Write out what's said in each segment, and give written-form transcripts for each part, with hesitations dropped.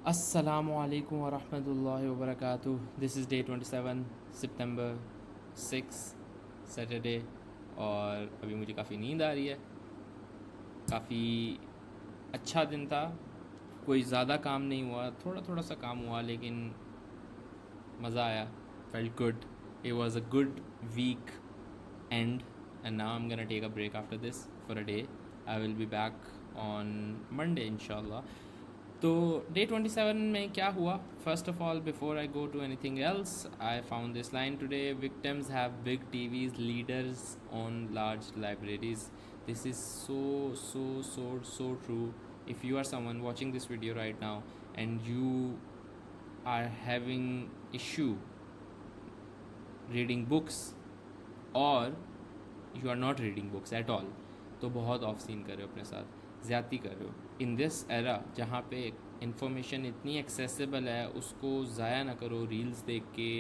Assalamualaikum warahmatullahi wabarakatuh. This is day 27 September 6 Saturday और अभी मुझे काफ़ी नींद आ रही है। काफ़ी अच्छा दिन था, कोई ज़्यादा काम नहीं हुआ, थोड़ा थोड़ा सा काम हुआ लेकिन मज़ा आया. Felt good. It was a good week end and now I'm gonna take a break after this for a day. I will be back on Monday inshallah. तो डे 27 में क्या हुआ? First of all before I go to anything else I found this line today: victims have big TVs, leaders own large libraries. This is so so so so true. If you are someone watching this video right now and you are having issue reading books or you are not reading books at all, तो बहुत of scene कर रहे हो, अपने साथ ज़्यादती कर रहे हो. इन दिस एरा जहाँ पे इंफॉर्मेशन इतनी एक्सेसिबल है, उसको ज़ाया ना करो रील्स देख के,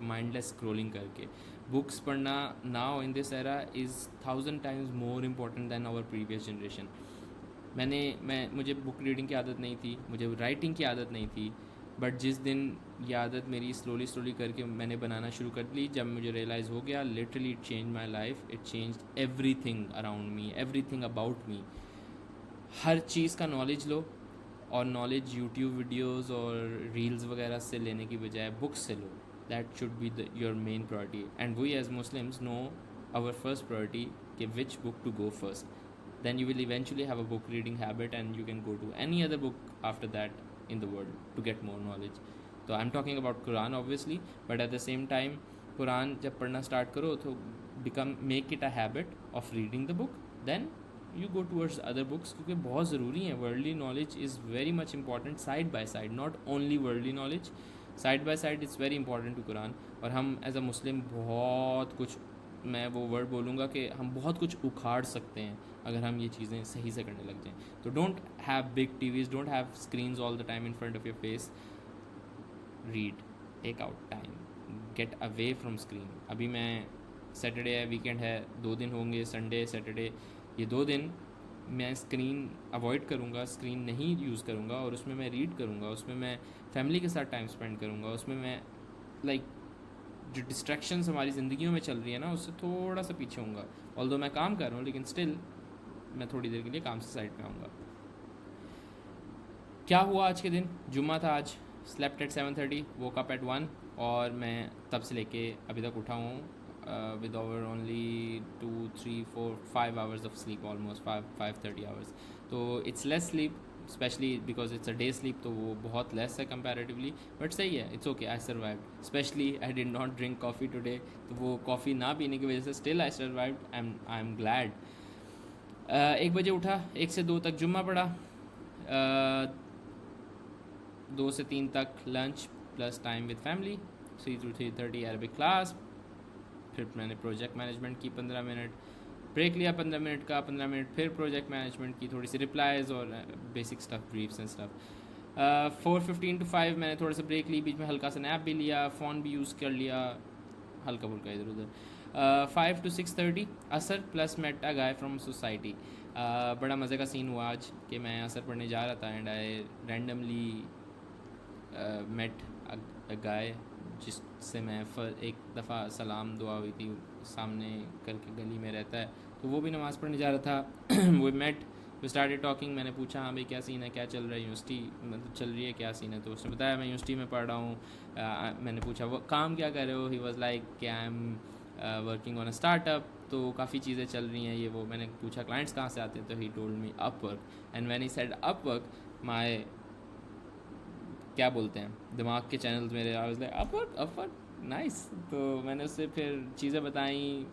माइंडलेस स्क्रोलिंग करके. बुक्स पढ़ना now in this era is 1000 times more important than our previous generation. मुझे बुक रीडिंग की आदत नहीं थी, मुझे राइटिंग की आदत नहीं थी, बट जिस दिन ये आदत मेरी स्लोली करके मैंने बनाना शुरू कर ली, जब मुझे रियलाइज़ हो गया, literally it change my life, it change everything around me, everything about me. हर चीज़ का नॉलेज लो, और नॉलेज यूट्यूब वीडियोज़ और रील्स वगैरह से लेने की बजाय बुक्स से लो. That should be your main priority. And we as Muslims know our first priority कि which book to go first. Then you will eventually have a book reading habit and you can go to any other book after that in the world to get more knowledge. So I'm talking about Quran obviously, but at the same time Quran जब पढ़ना start करो तो make it a habit of reading the book, then you go towards other books, क्योंकि बहुत ज़रूरी है. worldly knowledge is very much important side by side, not only worldly knowledge, side by side it's very important to Quran. और हम as a Muslim बहुत कुछ, मैं वो वर्ड बोलूँगा कि हम बहुत कुछ उखाड़ सकते हैं अगर हम ये चीज़ें सही से करने लग जाएं. तो don't have big TVs, don't have screens all the time in front of your face. Read, take out time, get away from screen. अभी मैं, सैटरडे है, वीकेंड है, 2 दिन होंगे, संडे सैटरडे, ये 2 दिन मैं स्क्रीन अवॉइड करूँगा, स्क्रीन नहीं यूज़ करूँगा, और उसमें मैं रीड करूँगा, उसमें मैं फैमिली के साथ टाइम स्पेंड करूँगा, उसमें मैं लाइक जो डिस्ट्रैक्शंस हमारी ज़िंदगियों में चल रही है ना, उससे थोड़ा सा पीछे होऊंगा. ऑल्दो मैं काम कर रहा हूँ लेकिन स्टिल मैं थोड़ी देर के लिए काम से साइड पे आऊँगा. क्या हुआ आज के दिन? जुम्मा था आज. Slept at 7:30, woke up at 1, और मैं तब से लेके अभी तक उठा हूँ with over only 2 3 4 5 hours of sleep, almost 5:30 hours. तो it's less sleep, specially because it's a day sleep, तो वो बहुत लेस है कंपैरेटिवली, बट सही है, it's okay, I survived. Specially I did not drink coffee today, तो वो coffee ना पीने की वजह से still I survived. I am glad. 1 बजे उठा, 1 से 2 तक जुम्मा पढ़ा, 2 से 3 तक lunch plus time with family, 3 to 3:30 Arabic class. फिर मैंने प्रोजेक्ट मैनेजमेंट की 15 मिनट, ब्रेक लिया 15 मिनट का, 15 मिनट फिर प्रोजेक्ट मैनेजमेंट की, थोड़ी सी रिप्लाइज और basic stuff, briefs and stuff. 4:15 to 5 मैंने थोड़ा सा ब्रेक ली, बीच में हल्का सा नैप भी लिया, फ़ोन भी यूज़ कर लिया हल्का फुल्का इधर उधर. 5 to 6:30 असर plus met a guy from society. बड़ा मज़े का सीन हुआ आज कि मैं असर पढ़ने जा रहा था and I randomly met a guy जिससे मैं एक दफ़ा सलाम दुआ हुई थी, सामने करके गली में रहता है, तो वो भी नमाज़ पढ़ने जा रहा था. वो मेट, वी स्टार्टेड टॉकिंग. मैंने पूछा हाँ भाई क्या सीन है, क्या चल रहा है, यूनिवर्सिटी मतलब चल रही है, क्या सीन है? तो उसने बताया मैं यूनिवर्सिटी में पढ़ रहा हूँ. मैंने पूछा वो काम क्या कर रहे हो? ही वॉज लाइक कि I am working on a startup. तो काफ़ी चीज़ें चल रही हैं ये वो. मैंने पूछा क्लाइंट्स कहाँ से आते हैं, तो he told me Upwork. And when he said Upwork, my क्या बोलते हैं दिमाग के चैनल्स मेरे, आई वाज लाइक अपवर्क नाइस. तो मैंने उससे फिर चीज़ें बताई,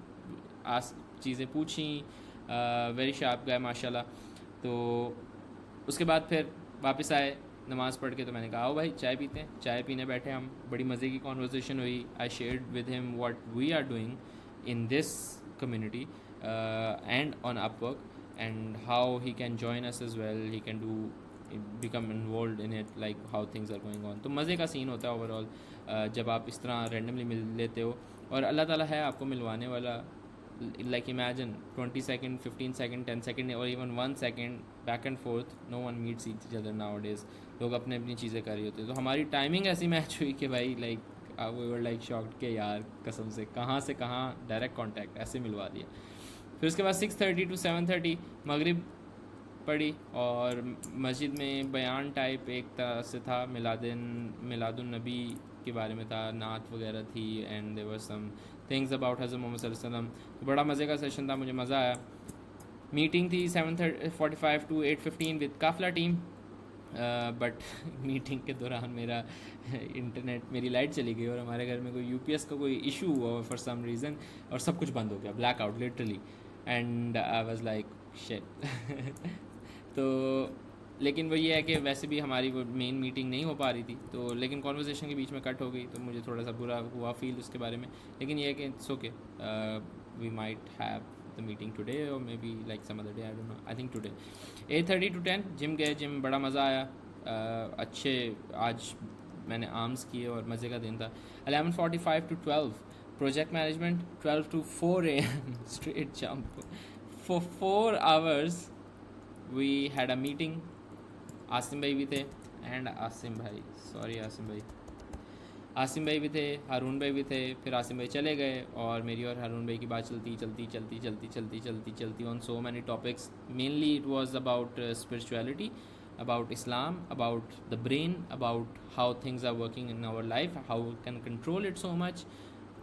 चीज़ें पूछी. वेरी शार्प गाय माशाल्लाह. तो उसके बाद फिर वापस आए नमाज़ पढ़ के, तो मैंने कहा आओ भाई चाय पीते हैं. चाय पीने बैठे हम, बड़ी मज़े की कॉन्वर्जेसन हुई. I shared with him what we are doing in this community and on Upwork, and how he can join us as well. He can become involved in it, like how things are going on. तो मज़े का scene होता है overall जब आप इस तरह randomly मिल लेते हो, और अल्लाह ताला है आपको मिलवाने वाला. like imagine 20 second, 15 second, 10 second or even 1 second back and forth, no one meets each other nowadays. लोग अपने अपनी चीज़ें कर रही होती है, तो हमारी टाइमिंग ऐसी मैच हुई कि भाई like we were like shocked के यार कसम से कहाँ डायरेक्ट कांटेक्ट ऐसे मिलवा दिया. फिर उसके बाद 6:30 to 7:30 मगरिब पढ़ी और मस्जिद में बयान टाइप एक तरह से था, मिलादुन नबी के बारे में था, नात वगैरह थी and there were some things about हज़रत मोहम्मद सल्लल्लाहु अलैहि वसल्लम. तो बड़ा मज़े का सेशन था, मुझे मज़ा आया. मीटिंग थी 7:45 to 8:15 विद काफला टीम. बट मीटिंग के दौरान मेरा इंटरनेट, मेरी लाइट चली गई और हमारे घर में कोई यूपीएस का कोई इशू हुआ फॉर सम रीज़न और सब कुछ बंद हो गया, black out literally. And I was like shit. तो लेकिन वो ये है कि वैसे भी हमारी वो मेन मीटिंग नहीं हो पा रही थी, तो लेकिन कॉन्वर्जेसन के बीच में कट हो गई, तो मुझे थोड़ा सा बुरा हुआ फील उसके बारे में. लेकिन ये है कि it's okay, we might have the meeting today और may be like some other day, I don't know, I think today. 8:30 to 10 gym गए, जिम बड़ा मज़ा आया. अच्छे आज मैंने आर्म्स किए और मज़े का दिन था. 11:45 to 12 project management. 12 to 4 AM straight jump for 4 hours. We had a meeting. Asim भाई भी थे एंड आसिम भाई भी थे, हारून भाई भी थे. फिर आसिम भाई चले गए और मेरी और हारून भाई की बात चलती on so many topics. Mainly it was about spirituality, about Islam, about the brain, about how things are working in our life, how can control it so much.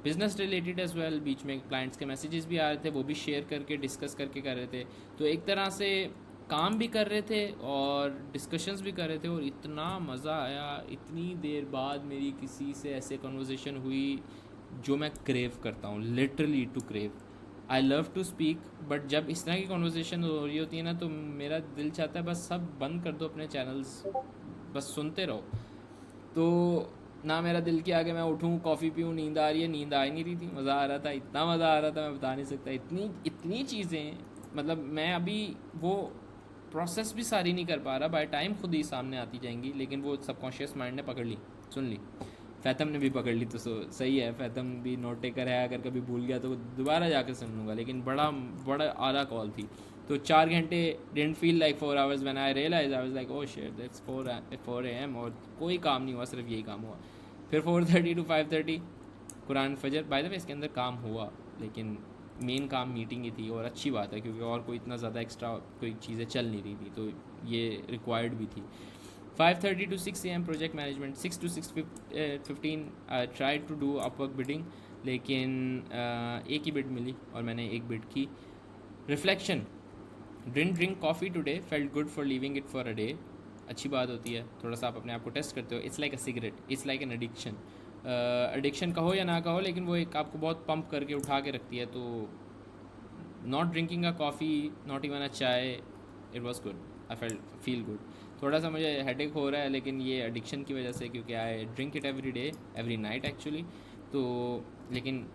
Business related as well. बीच में clients के messages भी आ रहे थे, वो भी share करके discuss करके कर रहे थे. तो एक तरह से काम भी कर रहे थे और डिस्कशंस भी कर रहे थे और इतना मज़ा आया. इतनी देर बाद मेरी किसी से ऐसे कन्वर्सेशन हुई जो मैं क्रेव करता हूँ, literally to crave. I love to speak, but जब इस तरह की कन्वर्सेशन हो रही होती है ना, तो मेरा दिल चाहता है बस सब बंद कर दो अपने चैनल्स, बस सुनते रहो. तो ना मेरा दिल किया कि मैं उठूँ, कॉफ़ी पीऊँ, नींद आ रही है, नींद आ ही नहीं रही थी. मज़ा आ रहा था, इतना मज़ा आ रहा था मैं बता नहीं सकता. इतनी चीज़ें, मतलब मैं अभी वो प्रोसेस भी सारी नहीं कर पा रहा. बाय टाइम खुद ही सामने आती जाएंगी, लेकिन वो सबकॉन्शियस माइंड ने पकड़ ली, सुन ली. फैतम ने भी पकड़ ली, तो सही है. फैतम भी नोट टेकर है, अगर कभी भूल गया तो दोबारा जाकर सुन लूँगा. लेकिन बड़ा आला कॉल थी. तो 4 घंटे didn't feel like 4 hours. When I realize I was like oh shit, that's 4 AM और कोई काम नहीं हुआ, सिर्फ यही काम हुआ. फिर 4:30 to 5:30 कुरान फजर. बाय द वे इसके अंदर काम हुआ, लेकिन मेन काम मीटिंग ही थी और अच्छी बात है, क्योंकि और कोई इतना ज़्यादा एक्स्ट्रा कोई चीज़ें चल नहीं रही थी, तो ये रिक्वायर्ड भी थी. 5:30 to 6 AM project management. 6 to 6:15 try to do Upwork bidding, लेकिन एक ही बिड मिली और मैंने एक बिड की. Reflection. Didn't drink coffee today, felt good for leaving it for a day. अच्छी बात होती है, थोड़ा सा आप अपने आप को टेस्ट करते हो. It's like a cigarette, it's like an addiction. Addiction कहो या ना कहो, लेकिन वो एक आपको बहुत पंप करके उठा के रखती है. तो not drinking a coffee, not even a chai, it was good. I feel good. थोड़ा सा मुझे हेडेक हो रहा है, लेकिन ये एडिक्शन की वजह से, क्योंकि I drink it every day, every night actually. तो लेकिन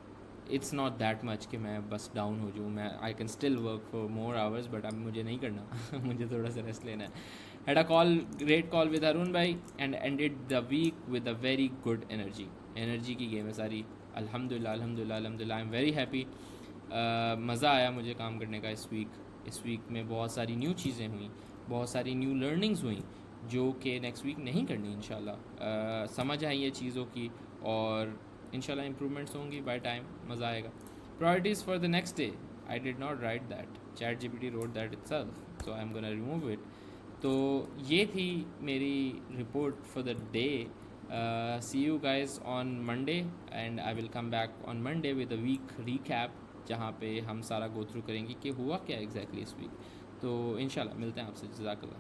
इट्स नॉट दैट मच कि मैं बस डाउन हो जाऊँ. मैं I can still work for more hours, but अब मुझे नहीं करना. मुझे थोड़ा सा रेस्ट लेना है. Had a great call with Arun bhai and ended the week with a very good energy. Energy की गेम है सारी. अल्हम्दुलिल्लाह. I am very happy. मज़ा आया मुझे काम करने का इस वीक में. बहुत सारी न्यू चीज़ें हुई, बहुत सारी न्यू लर्निंग्स हुई, जो कि नेक्स्ट वीक नहीं करनी इंशाल्लाह. समझ आई है चीज़ों की और इंशाल्लाह इम्प्रूवमेंट्स होंगी बाय टाइम. मज़ा आएगा. Priorities for the next day. I did not write that, ChatGPT wrote that itself, so I am gonna remove it. तो ये थी मेरी report for the day. See you guys on Monday and I will come back on Monday with a week recap, जहाँ पे हम सारा go through करेंगे कि हुआ क्या एग्जैक्टली इस वीक. तो इंशाल्लाह मिलते हैं आपसे. जज़ाकल्लाह.